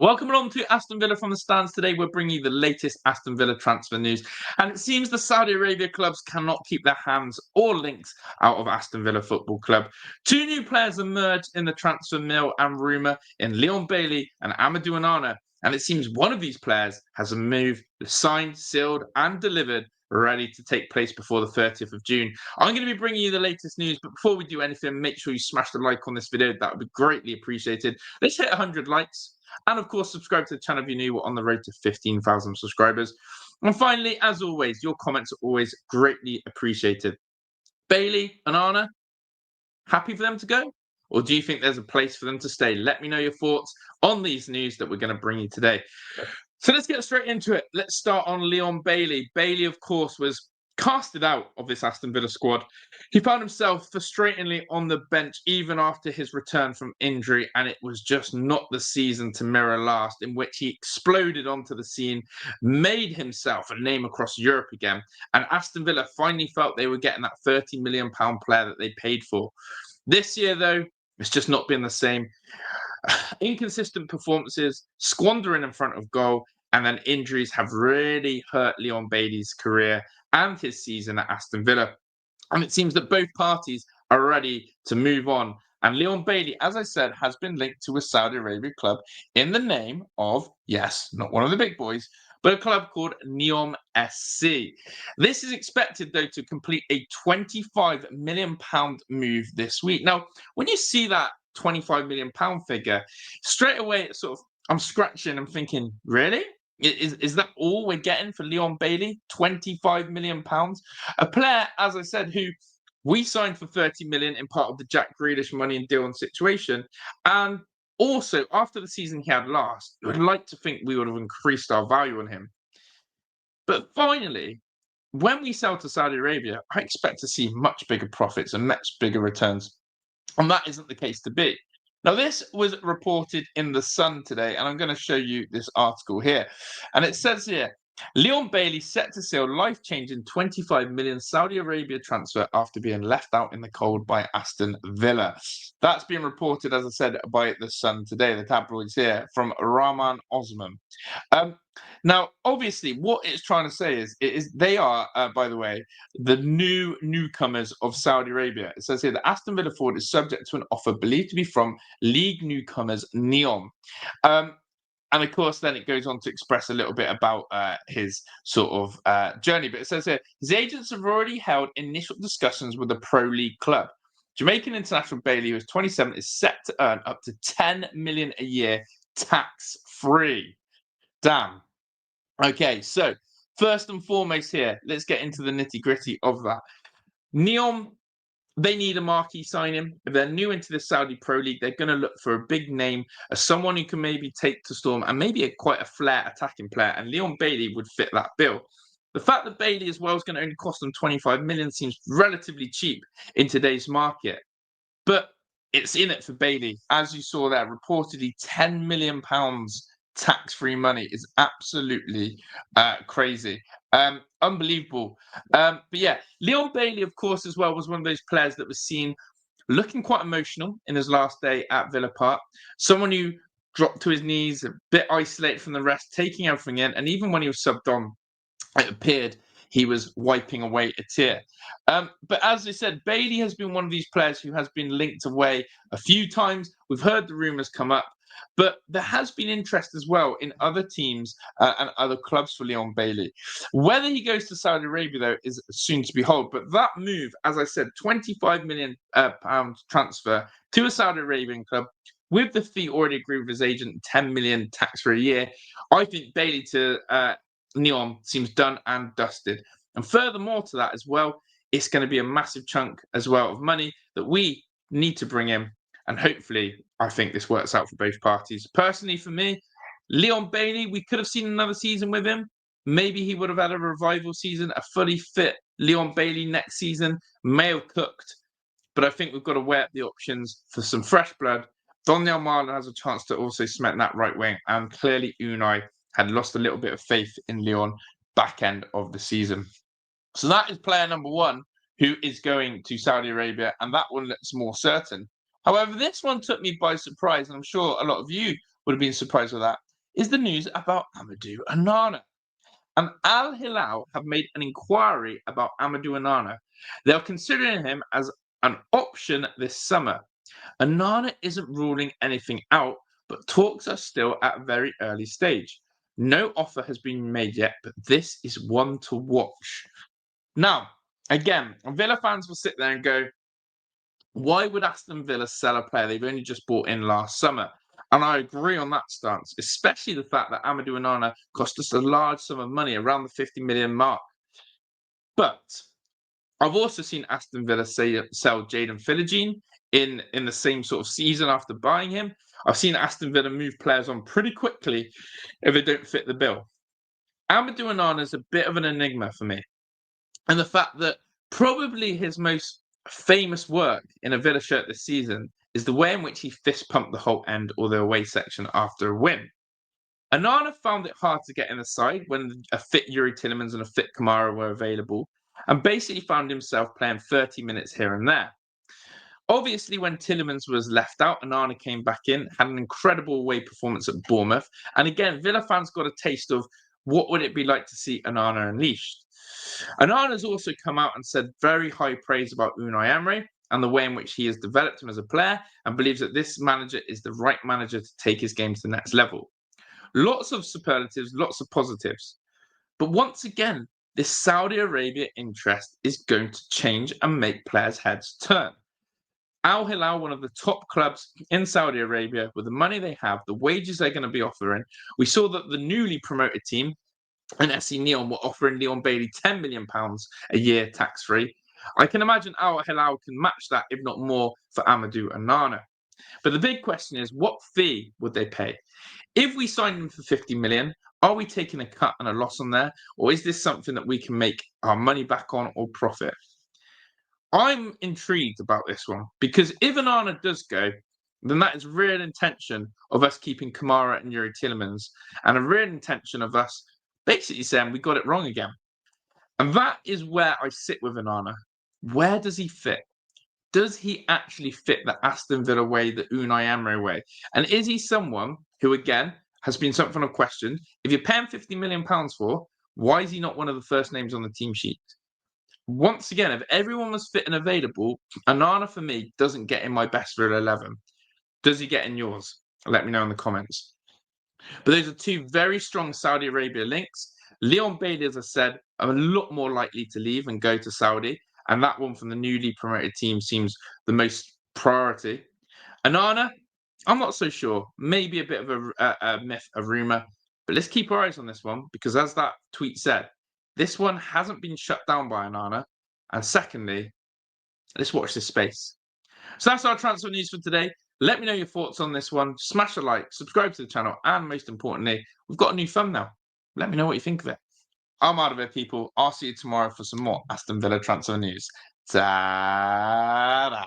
Welcome along to Aston Villa from the stands. Today we're bringing you the latest Aston Villa transfer news. And it seems the Saudi Arabia clubs cannot keep their hands or links out of Aston Villa Football Club. Two new players emerged in the transfer mill and rumour in Leon Bailey and Amadou Onana. And it seems one of these players has a move signed, sealed and delivered, ready to take place before the 30th of June. I'm going to be bringing you the latest news, but before we do anything, make sure you smash the like on this video. That would be greatly appreciated. Let's hit 100 likes. And of course, subscribe to the channel if you're new. We're on the road to 15,000 subscribers. And finally, as always, your comments are always greatly appreciated. Bailey and Anna, happy for them to go? Or do you think there's a place for them to stay? Let me know your thoughts on these news that we're going to bring you today. So let's get straight into it. Let's start on Leon Bailey. Bailey, of course, was casted out of this Aston Villa squad. He found himself frustratingly on the bench even after his return from injury, and it was just not the season to mirror last, in which he exploded onto the scene, made himself a name across Europe again, and Aston Villa finally felt they were getting that £30 million player that they paid for. This year, though, it's just not been the same. Inconsistent performances, squandering in front of goal, and then injuries have really hurt Leon Bailey's career and his season at Aston Villa. And it seems that both parties are ready to move on. And Leon Bailey, as I said, has been linked to a Saudi Arabia club in the name of, yes, not one of the big boys, but a club called Neom SC. This is expected, though, to complete a £25 million move this week. Now, when you see that £25 million figure, straight away, it's sort of, I'm scratching and thinking, really? Is that all we're getting for Leon Bailey? £25 million? A player, as I said, who we signed for 30 million in part of the Jack Grealish money and deal on situation. And also, after the season he had last, I would like to think we would have increased our value on him. But finally, when we sell to Saudi Arabia, I expect to see much bigger profits and much bigger returns. And that isn't the case to be. Now, this was reported in The Sun today, and I'm going to show you this article here. And it says here, Leon Bailey set to seal life-changing 25 million Saudi Arabia transfer after being left out in the cold by Aston Villa. That's been reported, as I said, by The Sun today, the tabloids here, from Rahman Osman. Now, obviously, what it's trying to say is they are, by the way, the newcomers of Saudi Arabia. It says here that Aston Villa forward is subject to an offer believed to be from league newcomers Neom. And of course, then it goes on to express a little bit about his sort of journey. But it says here, his agents have already held initial discussions with a pro league club. Jamaican international Bailey, who is 27, is set to earn up to 10 million a year tax-free. Damn. Okay, so first and foremost here, let's get into the nitty-gritty of that. Neom, they need a marquee signing. If they're new into the Saudi Pro League, they're going to look for a big name, as someone who can maybe take to storm and maybe quite a flair attacking player. And Leon Bailey would fit that bill. The fact that Bailey as well is going to only cost them 25 million seems relatively cheap in today's market. But it's in it for Bailey. As you saw there, reportedly £10 million tax-free money is absolutely crazy. Unbelievable. But yeah, Leon Bailey, of course, as well, was one of those players that was seen looking quite emotional in his last day at Villa Park. Someone who dropped to his knees, a bit isolated from the rest, taking everything in. And even when he was subbed on, it appeared he was wiping away a tear. But as I said, Bailey has been one of these players who has been linked away a few times. We've heard the rumours come up. But there has been interest as well in other teams and other clubs for Leon Bailey. Whether he goes to Saudi Arabia, though, is soon to behold. But that move, as I said, £25 million transfer to a Saudi Arabian club, with the fee already agreed with his agent, 10 million tax for a year, I think Bailey to Neom seems done and dusted. And furthermore to that as well, it's going to be a massive chunk as well of money that we need to bring in. And hopefully, I think this works out for both parties. Personally, for me, Leon Bailey, we could have seen another season with him. Maybe he would have had a revival season. A fully fit Leon Bailey next season may have cooked. But I think we've got to weigh up the options for some fresh blood. Donyell Marlon has a chance to also cement that right wing. And clearly, Unai had lost a little bit of faith in Leon back end of the season. So that is player number one, who is going to Saudi Arabia. And that one looks more certain. However, this one took me by surprise, and I'm sure a lot of you would have been surprised with that. is the news about Amadou Onana. And Al Hilal have made an inquiry about Amadou Onana. They are considering him as an option this summer. Onana isn't ruling anything out, but talks are still at a very early stage. No offer has been made yet, but this is one to watch. Now, again, Villa fans will sit there and go, why would Aston Villa sell a player they've only just bought in last summer? And I agree on that stance, especially the fact that Amadou Onana cost us a large sum of money, around the 50 million mark. But I've also seen Aston Villa sell Jaden Philogene in the same sort of season after buying him. I've seen Aston Villa move players on pretty quickly if they don't fit the bill. Amadou Onana is a bit of an enigma for me. And the fact that probably his most famous work in a Villa shirt this season is the way in which he fist pumped the whole end or the away section after a win. Onana found it hard to get in the side when a fit Yuri Tillemans and a fit Kamara were available, and basically found himself playing 30 minutes here and there. Obviously, when Tillemans was left out, Onana came back in, had an incredible away performance at Bournemouth. And again, Villa fans got a taste of what would it be like to see Onana unleashed. Onana's also come out and said very high praise about Unai Emery and the way in which he has developed him as a player, and believes that this manager is the right manager to take his game to the next level. Lots of superlatives, lots of positives. But once again, this Saudi Arabia interest is going to change and make players' heads turn. Al Hilal, one of the top clubs in Saudi Arabia, with the money they have, the wages they're going to be offering. We saw that the newly promoted team and SC Neon were offering Leon Bailey £10 million a year tax-free. I can imagine Al Hilal can match that, if not more, for Amadou Onana. But the big question is, what fee would they pay? If we sign him for 50 million, are we taking a cut and a loss on there? Or is this something that we can make our money back on or profit? I'm intrigued about this one because if Onana does go, then that is real intention of us keeping Kamara and Yuri Tillemans, and a real intention of us basically saying we got it wrong again. And that is where I sit with Onana. Where does he fit? Does he actually fit the Aston Villa way, the Unai Emery way? And is he someone who, again, has been something of question? If you're paying £50 million for, why is he not one of the first names on the team sheet? Once again, if everyone was fit and available, Onana for me doesn't get in my best Villa 11. Does he get in yours? Let me know in the comments. But those are two very strong Saudi Arabia links. Leon Bailey, as I said, are a lot more likely to leave and go to Saudi. And that one from the newly promoted team seems the most priority. Onana, I'm not so sure. Maybe a bit of a myth, a rumour. But let's keep our eyes on this one because as that tweet said, this one hasn't been shut down by Onana. And secondly, let's watch this space. So that's our transfer news for today. Let me know your thoughts on this one. Smash a like, subscribe to the channel, and most importantly, we've got a new thumbnail. Let me know what you think of it. I'm out of it, people. I'll see you tomorrow for some more Aston Villa transfer news. Ta-da!